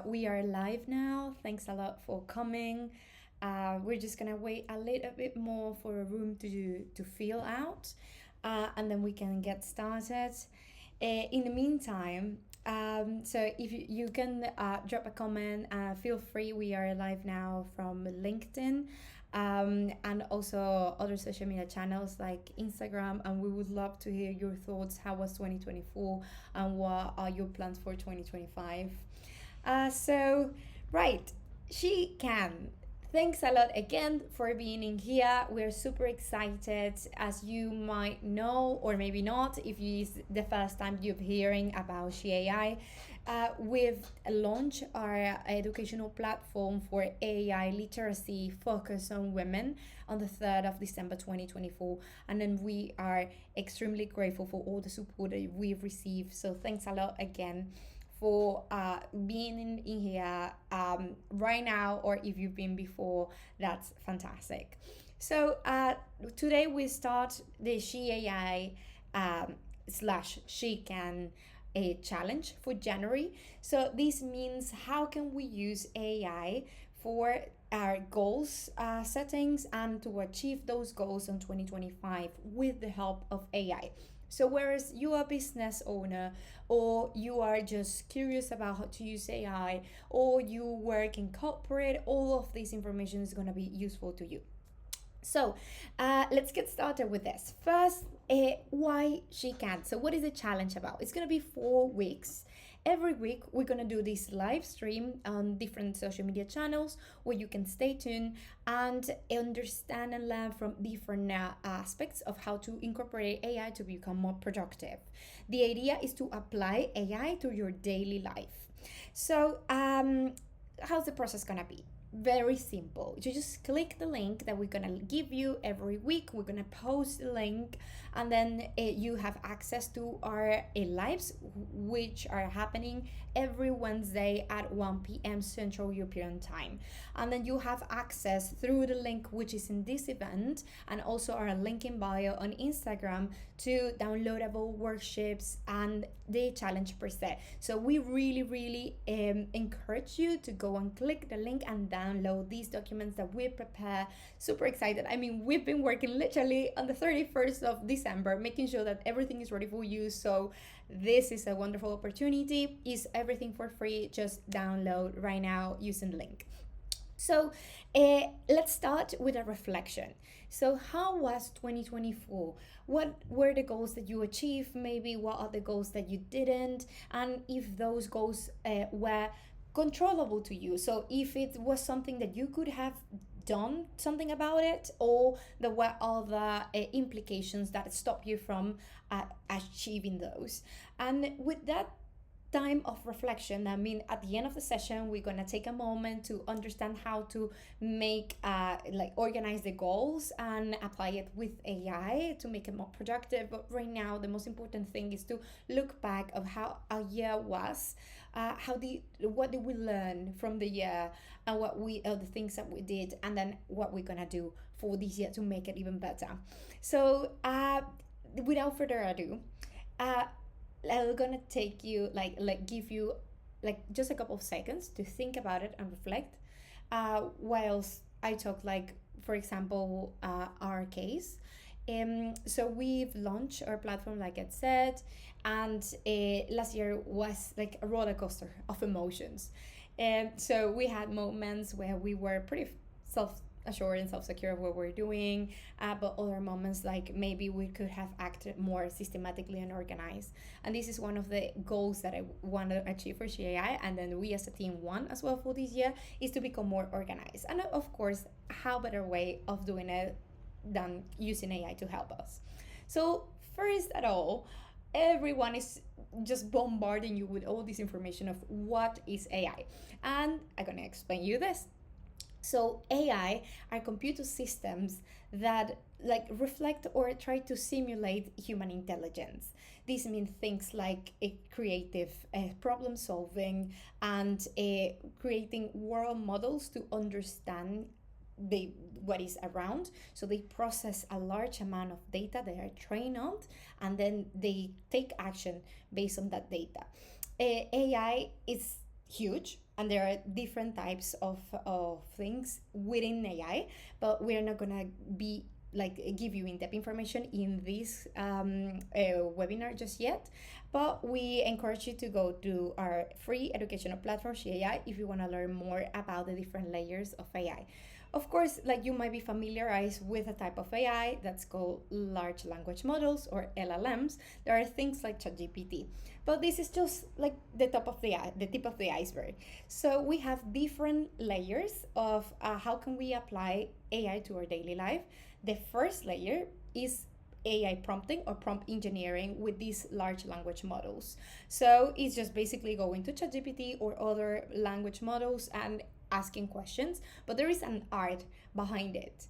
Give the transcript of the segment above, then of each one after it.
We are live now. Thanks a lot for coming. We're just gonna wait a little bit more for a room to fill out, and then we can get started. In the meantime, so if you can drop a comment, feel free. We are live now from LinkedIn. And also other social media channels like Instagram, and we would love to hear your thoughts. How was 2024, and what are your plans for 2025? Right, she can. Thanks a lot again for being in here. We're super excited, as you might know, or maybe not, if it's the first time you're hearing about SheAI. We've launched our educational platform for AI literacy focused on women on the 3rd of December 2024. And then we are extremely grateful for all the support that we've received. So thanks a lot again for being in here right now, or if you've been before, that's fantastic. So today we start the SheAI slash SheCan a challenge for January. So this means how can we use AI for our goals settings and to achieve those goals in 2025 with the help of AI. So whereas you are a business owner, or you are just curious about how to use AI, or you work in corporate, all of this information is going to be useful to you. So let's get started with this. First, why SheCan? So what is the challenge about? It's going to be 4 weeks. Every week, we're going to do this live stream on different social media channels where you can stay tuned and understand and learn from different aspects of how to incorporate AI to become more productive. The idea is to apply AI to your daily life. So, how's the process going to be? Very simple. You just click the link that we're gonna give you every week. We're gonna post the link, and then you have access to our lives, which are happening every Wednesday at 1 p.m. Central European Time. And then you have access through the link which is in this event, and also our link in bio on Instagram, to downloadable worksheets and the challenge per se. So we really encourage you to go and click the link and download these documents that we prepare. Super excited. I mean, we've been working literally on the 31st of December, making sure that everything is ready for you. So this is a wonderful opportunity. Is everything for free? Just download right now using the link. So let's start with a reflection. So how was 2024? What were the goals that you achieved? Maybe what are the goals that you didn't? And if those goals were controllable to you. So if it was something that you could have done something about it, or there were other implications that stop you from achieving those. And with that time of reflection, I mean, at the end of the session, we're gonna take a moment to understand how to make organize the goals and apply it with AI to make it more productive. But right now, the most important thing is to look back of how our year was, what did we learn from the year, and what the things that we did, and then what we're gonna do for this year to make it even better. So without further ado, I'm gonna take you give you just a couple of seconds to think about it and reflect, whilst I talk, for example, our case. So we've launched our platform, like I said, and last year was like a roller coaster of emotions. And so we had moments where we were pretty self-assured and self-secure of what we're doing, but other moments like maybe we could have acted more systematically and organized. And this is one of the goals that I want to achieve for SheAI, and then we as a team want as well for this year, is to become more organized. And of course, how better way of doing it than using AI to help us. So first at all, everyone is just bombarding you with all this information of what is AI, and I'm gonna explain you this. So AI are computer systems that reflect or try to simulate human intelligence. This means things like creative problem solving and creating world models to understand what is around. So they process a large amount of data they are trained on, and then they take action based on that data. AI is huge. and there are different types of things within AI, but we're not gonna be like give you in-depth information in this webinar just yet. But we encourage you to go to our free educational platform SheAI if you want to learn more about the different layers of AI. Of course, like you might be familiarized with a type of AI that's called large language models or LLMs. There are things like ChatGPT, but this is just like the top of the tip of the iceberg. So we have different layers of how can we apply AI to our daily life. The first layer is AI prompting or prompt engineering with these large language models. So it's just basically going to ChatGPT or other language models and asking questions, but there is an art behind it.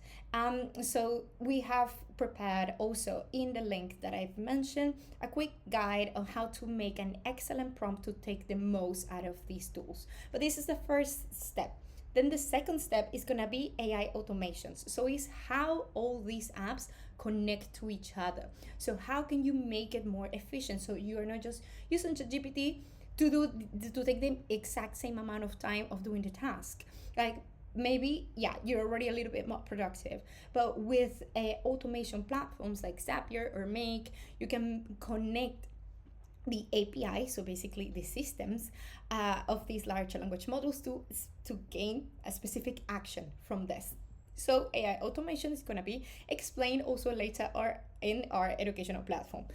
So we have prepared also in the link that I've mentioned a quick guide on how to make an excellent prompt to take the most out of these tools. But this is the first step. Then the second step is gonna be AI automations. So it's how all these apps connect to each other. So how can you make it more efficient? So you are not just using ChatGPT to take the exact same amount of time of doing the task. Like maybe, yeah, you're already a little bit more productive, but with automation platforms like Zapier or Make, you can connect the API, so basically the systems of these large language models to gain a specific action from this. So AI automation is going to be explained also later or in our educational platform.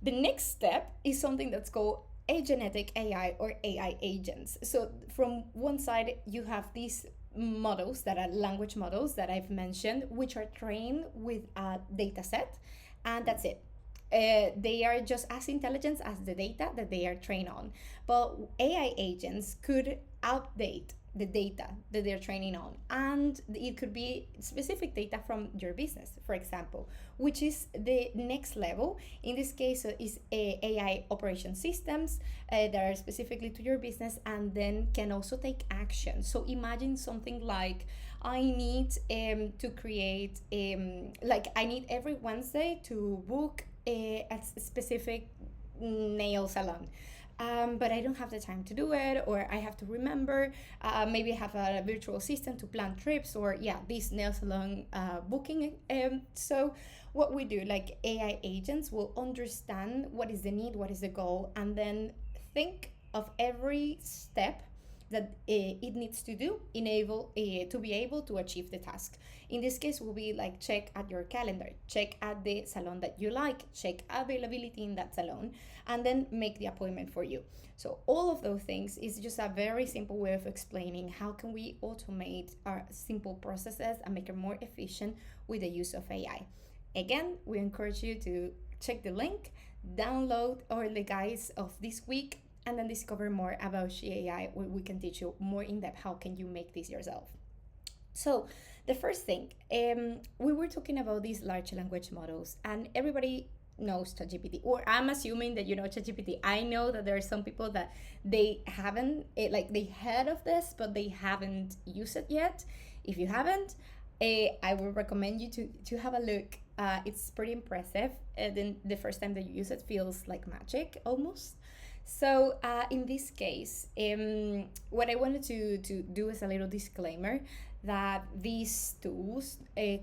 The next step is something that's called agentic AI or AI agents. So from one side, you have these models that are language models that I've mentioned, which are trained with a data set, and that's it. They are just as intelligent as the data that they are trained on. But AI agents could update the data that they're training on, and it could be specific data from your business, for example, which is the next level. In this case, is AI operation systems that are specifically to your business and then can also take action. So imagine something like I need to create like I need every Wednesday to book a specific nail salon. But I don't have the time to do it, or I have to remember. Maybe I have a virtual assistant to plan trips, or yeah, this nail salon booking. So what we do, like AI agents, will understand what is the need, what is the goal, and then think of every step that it needs to do enable to be able to achieve the task. In this case will be like check at your calendar, check at the salon that you like, check availability in that salon, and then make the appointment for you. So all of those things is just a very simple way of explaining how can we automate our simple processes and make it more efficient with the use of AI. Again, we encourage you to check the link, download our the guides of this week, and then discover more about SheAI, where we can teach you more in depth how can you make this yourself. So the first thing, we were talking about these large language models, and everybody knows ChatGPT, or I'm assuming that you know ChatGPT. I know that there are some people that they haven't, like they heard of this, but they haven't used it yet. If you haven't, I would recommend you to have a look. It's pretty impressive. Then the first time that you use it feels like magic almost. So in this case, what I wanted to do is a little disclaimer that these tools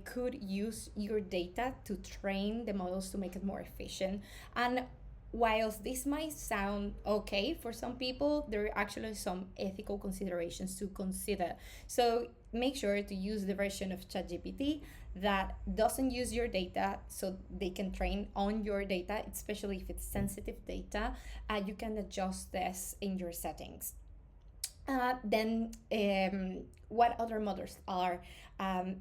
could use your data to train the models to make it more efficient. And whilst this might sound okay for some people, there are actually some ethical considerations to consider. So make sure to use the version of ChatGPT that doesn't use your data, so they can train on your data, especially if it's sensitive data. You can adjust this in your settings. Then what other models are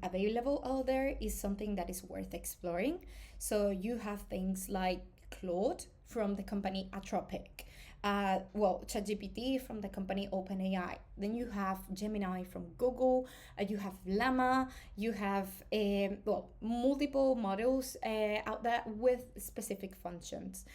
available out there is something that is worth exploring. So you have things like Claude from the company Anthropic, ChatGPT from the company OpenAI. Then you have Gemini from Google. You have Llama. You have multiple models out there with specific functions.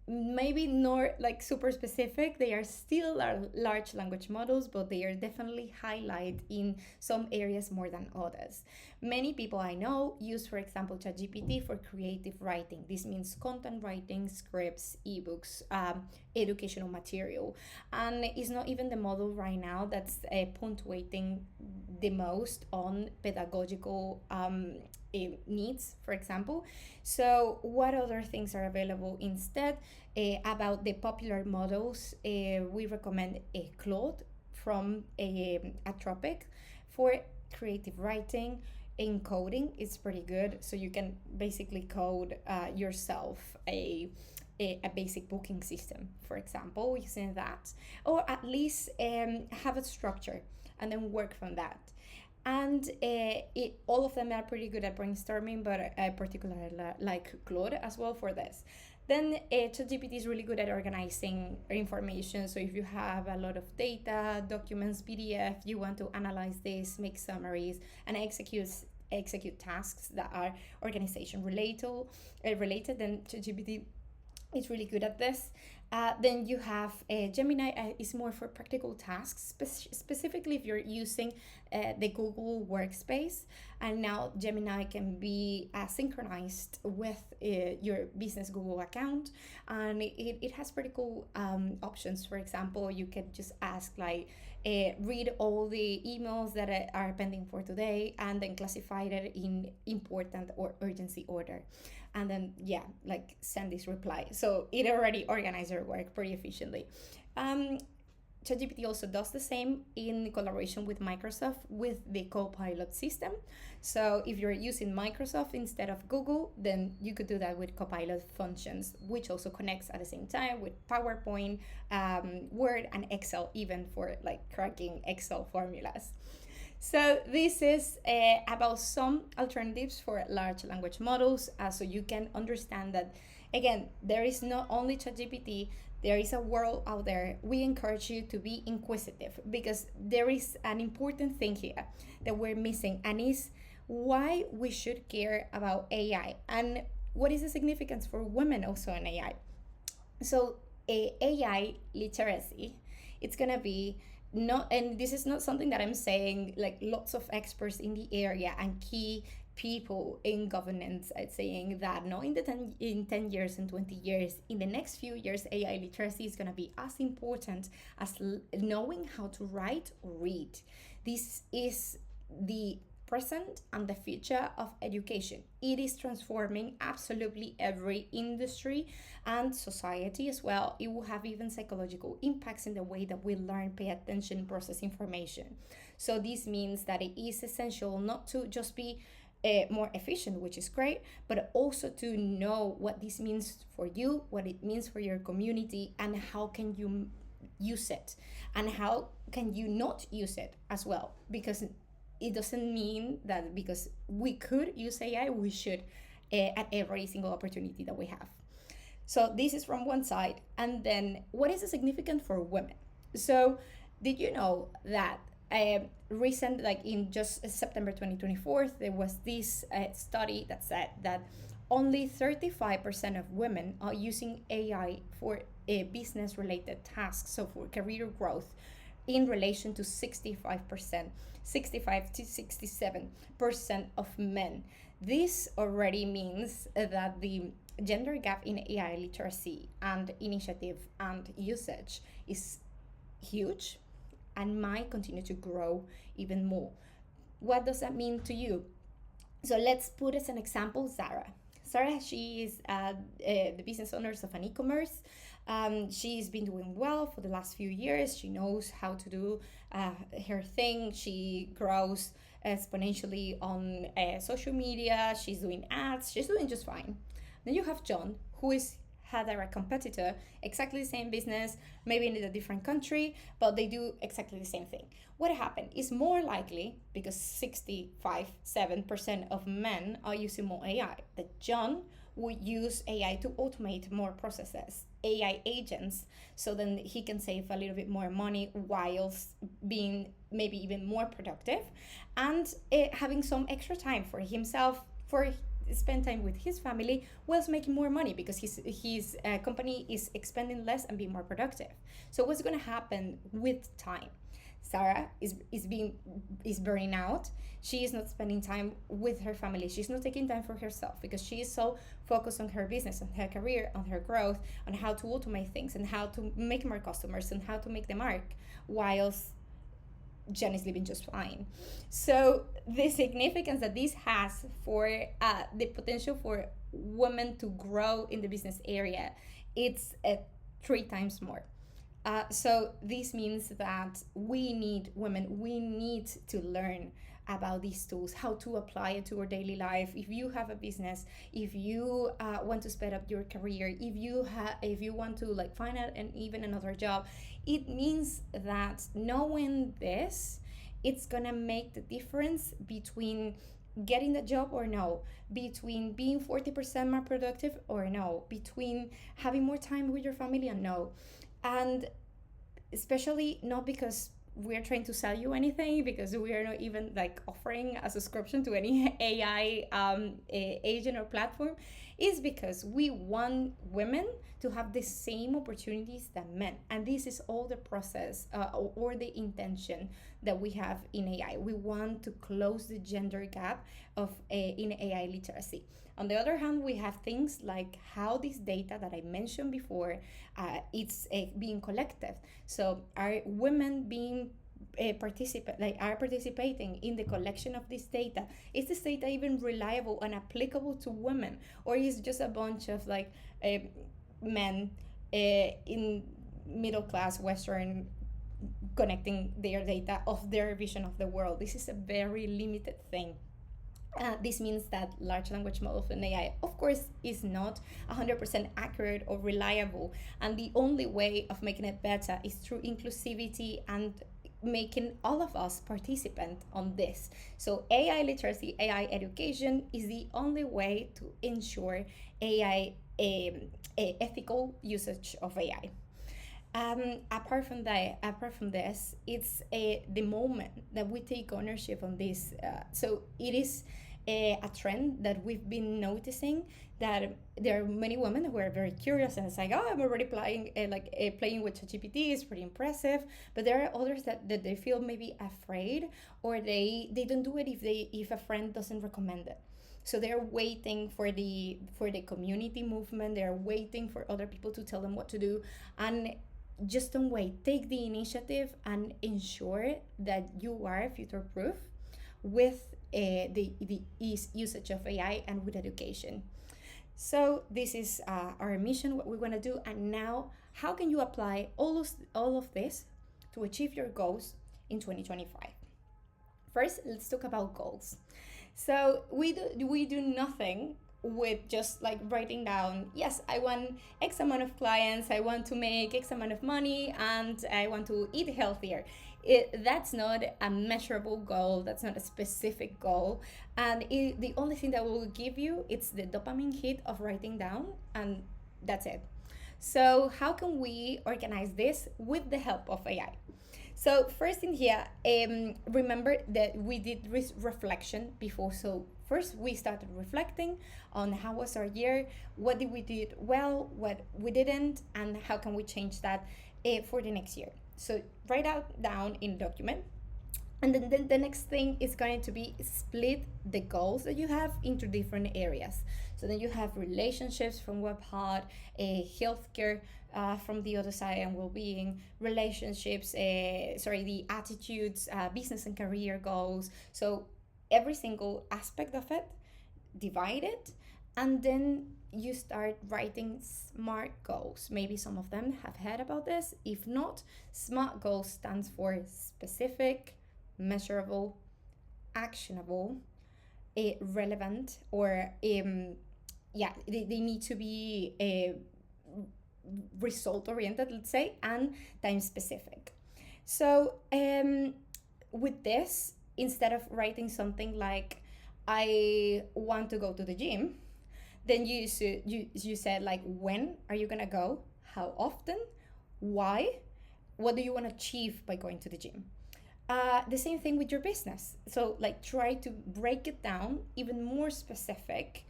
Maybe not like super specific. They are still large language models, but they are definitely highlight in some areas more than others. Many people I know use, for example, ChatGPT for creative writing. This means content writing, scripts, ebooks, educational material. And it's not even the model right now that's punctuating the most on pedagogical needs, for example. So, what other things are available instead? About the popular models, we recommend a Claude from Atropic for creative writing. In coding, it's pretty good. So you can basically code yourself a basic booking system, for example, using that, or at least have a structure and then work from that. And all of them are pretty good at brainstorming, but particularly like Claude as well for this. Then ChatGPT is really good at organizing information. So if you have a lot of data, documents, PDF, you want to analyze this, make summaries, and execute tasks that are organization related, then ChatGPT is really good at this. Then you have Gemini is more for practical tasks, specifically if you're using the Google Workspace. And now Gemini can be synchronized with your business Google account. And it has pretty cool options. For example, you can just ask like, read all the emails that are pending for today and then classify it in important or urgency order, and then like send this reply. So it already organized your work pretty efficiently. ChatGPT also does the same in collaboration with Microsoft with the Copilot system. So if you're using Microsoft instead of Google, then you could do that with Copilot functions, which also connects at the same time with PowerPoint, Word, and Excel, even for like cracking Excel formulas. So this is about some alternatives for large language models, so you can understand that, again, there is not only ChatGPT, there is a world out there. We encourage you to be inquisitive, because there is an important thing here that we're missing, and is why we should care about AI and what is the significance for women also in AI. So AI literacy, it's gonna be not, and this is not something that I'm saying, like lots of experts in the area and key people in governance are saying that not in the 10 years and 20 years, in the next few years, AI literacy is going to be as important as knowing how to write or read. This is the present and the future of education. It is transforming absolutely every industry and society as well. It will have even psychological impacts in the way that we learn, pay attention, process information. So this means that it is essential not to just be more efficient, which is great, but also to know what this means for you, what it means for your community, and how can you use it, and how can you not use it as well, because it doesn't mean that because we could use AI, we should at every single opportunity that we have. So this is from one side. And then what is significant for women? So did you know that recent, like in just September 2024, there was this study that said that only 35% of women are using AI for business related tasks, so for career growth, in relation to 65% to 67% of men. This already means that the gender gap in AI literacy and initiative and usage is huge and might continue to grow even more. What does that mean to you? So let's put as an example Zara. Sarah, she is the business owners of an e-commerce. She's been doing well for the last few years. She knows how to do her thing. She grows exponentially on social media. She's doing ads. She's doing just fine. Then you have John, who is her direct competitor, exactly the same business, maybe in a different country, but they do exactly the same thing. What happened is more likely, because 65-7% of men are using more AI, that John would use AI to automate more processes, AI agents, so then he can save a little bit more money whilst being maybe even more productive and having some extra time for himself, for spend time with his family, whilst making more money because his company is expending less and being more productive. So what's going to happen with time? Sarah is burning out. She is not spending time with her family. She's not taking time for herself because she is so focused on her business, on her career, on her growth, on how to automate things and how to make more customers and how to make the mark, whilst Jen is living just fine. So the significance that this has for the potential for women to grow in the business area, it's 3 times more. So this means that we need women, we need to learn about these tools, how to apply it to our daily life. If you have a business, if you want to speed up your career, if you want to like find out and even another job, it means that knowing this, it's gonna make the difference between getting the job or no, between being 40% more productive or no, between having more time with your family and no. And especially not because we're trying to sell you anything, because we are not even like offering a subscription to any AI agent or platform, is because we want women to have the same opportunities that men. And this is all the process or the intention that we have in AI. We want to close the gender gap of in AI literacy. On the other hand, we have things like how this data that I mentioned before, it's being collected. So are women being are participating in the collection of this data? Is this data even reliable and applicable to women, or is it just a bunch of like men in middle class Western connecting their data of their vision of the world? This is a very limited thing. This means that large language models and AI, of course, is not 100% accurate or reliable. And the only way of making it better is through inclusivity and making all of us participant on this. So AI literacy, AI education is the only way to ensure AI ethical usage of AI. Apart from this, it's the moment that we take ownership on this. So it is a trend that we've been noticing, that there are many women who are very curious and it's like, oh, I'm already playing playing with ChatGPT is pretty impressive. But there are others that they feel maybe afraid, or they don't do it if a friend doesn't recommend it. So they're waiting for the community movement. They're waiting for other people to tell them what to do. And just don't wait. Take the initiative and ensure that you are future proof with the usage of AI and with education. So this is our mission, what we want to do. And now, how can you apply all of this to achieve your goals in 2025? First, let's talk about goals. So we do nothing with just like writing down, yes, I want X amount of clients, I want to make X amount of money, and I want to eat healthier. That's not a measurable goal, that's not a specific goal. And the only thing that will give you, it's the dopamine hit of writing down, and that's it. So how can we organize this with the help of AI? So first in here, remember that we did reflection before. So first we started reflecting on how was our year, what did we do well, what we didn't, and how can we change that for the next year. So write out down in a document. And then the next thing is going to be split the goals that you have into different areas. So then you have relationships from one part, healthcare from the other side, and well-being, relationships, the attitudes, business and career goals. So every single aspect of it, divide it, and then you start writing SMART goals. Maybe some of them have heard about this. If not, SMART goals stands for specific, measurable, actionable, relevant, or they need to be result oriented, let's say, and time specific. So with this, instead of writing something like I want to go to the gym, then you said like, when are you gonna go, how often, why, what do you want to achieve by going to the gym. The same thing with your business. So like try to break it down even more specific,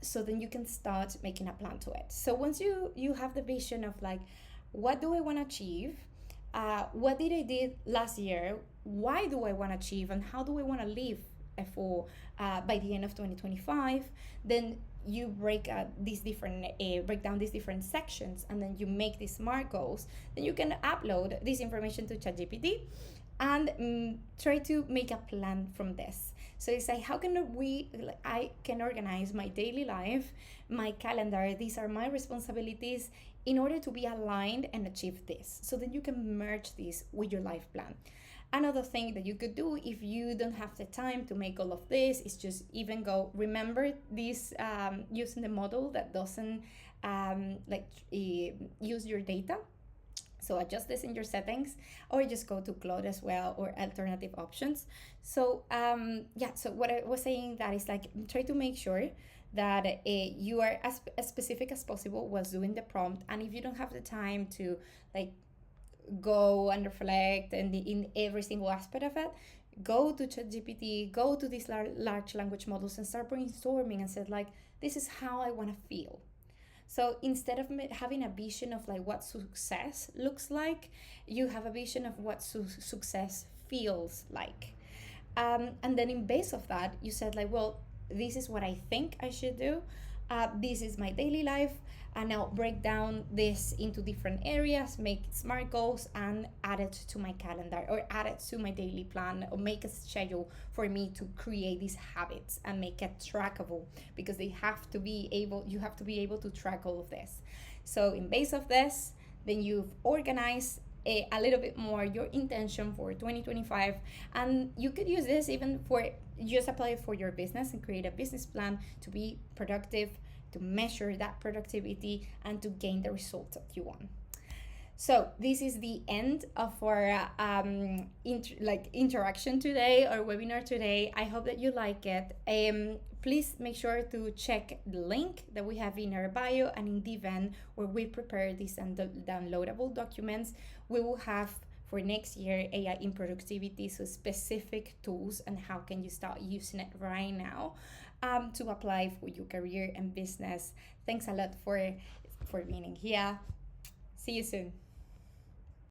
so then you can start making a plan to it. So once you have the vision of like, what do I want to achieve, what did I did last year? Why do I want to achieve, and how do I want to live for by the end of 2025? Then you break down these different sections, and then you make these smart goals. Then you can upload this information to ChatGPT and try to make a plan from this. So it's like, how can I can organize my daily life, my calendar. These are my responsibilities in order to be aligned and achieve this. So then you can merge this with your life plan. Another thing that you could do if you don't have the time to make all of this is just even go remember this, using the model that doesn't use your data. So adjust this in your settings, or just go to Claude as well, or alternative options. So so what I was saying, that is like, try to make sure that you are as specific as possible while doing the prompt. And if you don't have the time to like go and reflect and in every single aspect of it, go to ChatGPT, go to these large language models and start brainstorming and say like, this is how I want to feel. So instead of having a vision of like what success looks like, you have a vision of what success feels like. And then in base of that, you said like, well, this is what I think I should do. This is my daily life. And now break down this into different areas, make smart goals, and add it to my calendar, or add it to my daily plan, or make a schedule for me to create these habits and make it trackable, because you have to be able to track all of this. So in base of this, then you've organized a little bit more your intention for 2025, and you could use this even for just apply it for your business and create a business plan to be productive, to measure that productivity, and to gain the results that you want. So this is the end of our interaction today, or webinar today. I hope that you like it. Please make sure to check the link that we have in our bio and in the event where we prepare these downloadable documents. We will have for next year AI in productivity, so specific tools and how can you start using it right now to apply for your career and business. Thanks a lot for being here. See you soon.